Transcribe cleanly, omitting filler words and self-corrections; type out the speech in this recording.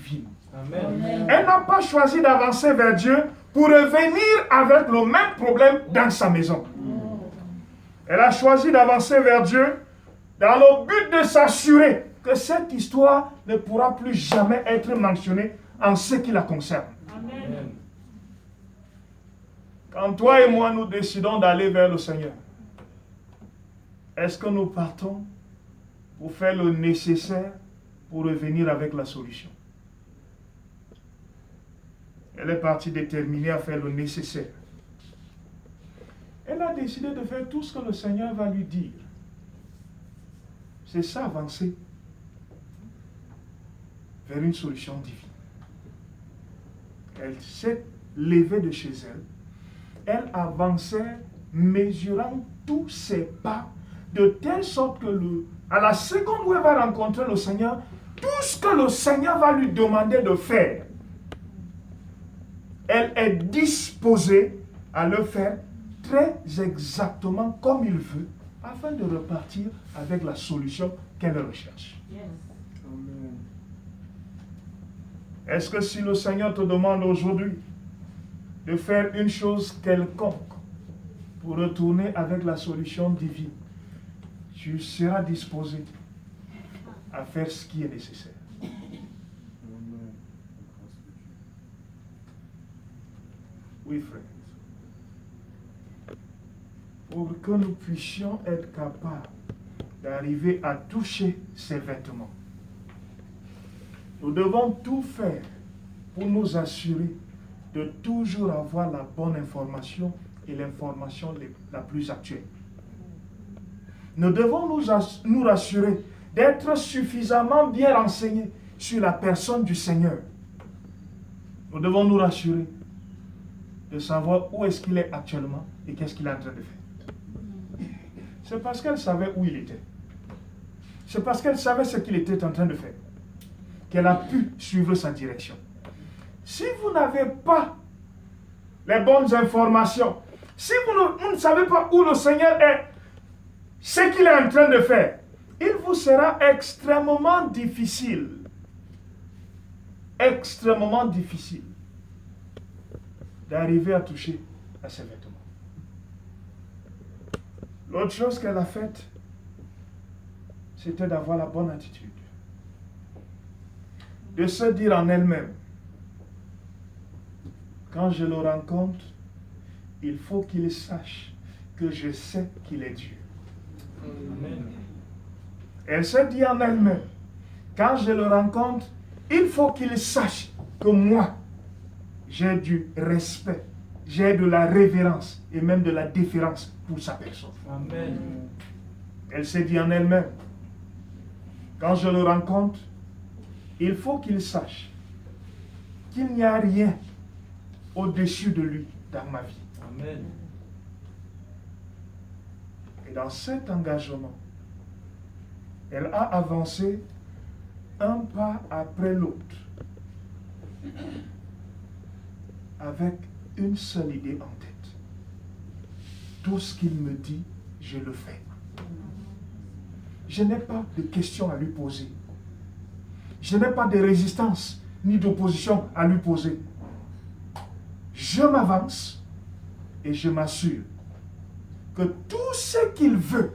divine. Amen. Elle n'a pas choisi d'avancer vers Dieu pour revenir avec le même problème dans sa maison. Elle a choisi d'avancer vers Dieu dans le but de s'assurer que cette histoire ne pourra plus jamais être mentionnée en ce qui la concerne. Amen. Quand toi et moi nous décidons d'aller vers le Seigneur, est-ce que nous partons pour faire le nécessaire pour revenir avec la solution? Elle est partie déterminée à faire le nécessaire. Elle a décidé de faire tout ce que le Seigneur va lui dire. C'est ça, avancer vers une solution divine. Elle s'est levée de chez elle. Elle avançait mesurant tous ses pas de telle sorte que à la seconde où elle va rencontrer le Seigneur, tout ce que le Seigneur va lui demander de faire, elle est disposée à le faire très exactement comme il veut, afin de repartir avec la solution qu'elle recherche. Yes. Amen. Est-ce que si le Seigneur te demande aujourd'hui de faire une chose quelconque pour retourner avec la solution divine, tu seras disposé à faire ce qui est nécessaire? Oui, frère. Pour que nous puissions être capables d'arriver à toucher ces vêtements, nous devons tout faire pour nous assurer de toujours avoir la bonne information et l'information la plus actuelle. Nous devons nous rassurer d'être suffisamment bien renseignés sur la personne du Seigneur. Nous devons nous rassurer de savoir où est-ce qu'il est actuellement et qu'est-ce qu'il est en train de faire. C'est parce qu'elle savait où il était. C'est parce qu'elle savait ce qu'il était en train de faire qu'elle a pu suivre sa direction. Si vous n'avez pas les bonnes informations, si vous ne savez pas où le Seigneur est, ce qu'il est en train de faire, il vous sera extrêmement difficile d'arriver à toucher à ses vêtements. L'autre chose qu'elle a faite, c'était d'avoir la bonne attitude. De se dire en elle-même, quand je le rencontre, il faut qu'il sache que je sais qu'il est Dieu. Amen. Elle se dit en elle-même, quand je le rencontre, il faut qu'il sache que moi, j'ai du respect, j'ai de la révérence et même de la déférence pour sa personne. Amen. Elle s'est dit en elle-même, quand je le rencontre, il faut qu'il sache qu'il n'y a rien au-dessus de lui dans ma vie. Amen. Et dans cet engagement, elle a avancé un pas après l'autre, avec une seule idée en tête. Tout ce qu'il me dit, je le fais. Je n'ai pas de questions à lui poser. Je n'ai pas de résistance ni d'opposition à lui poser. Je m'avance et je m'assure que tout ce qu'il veut,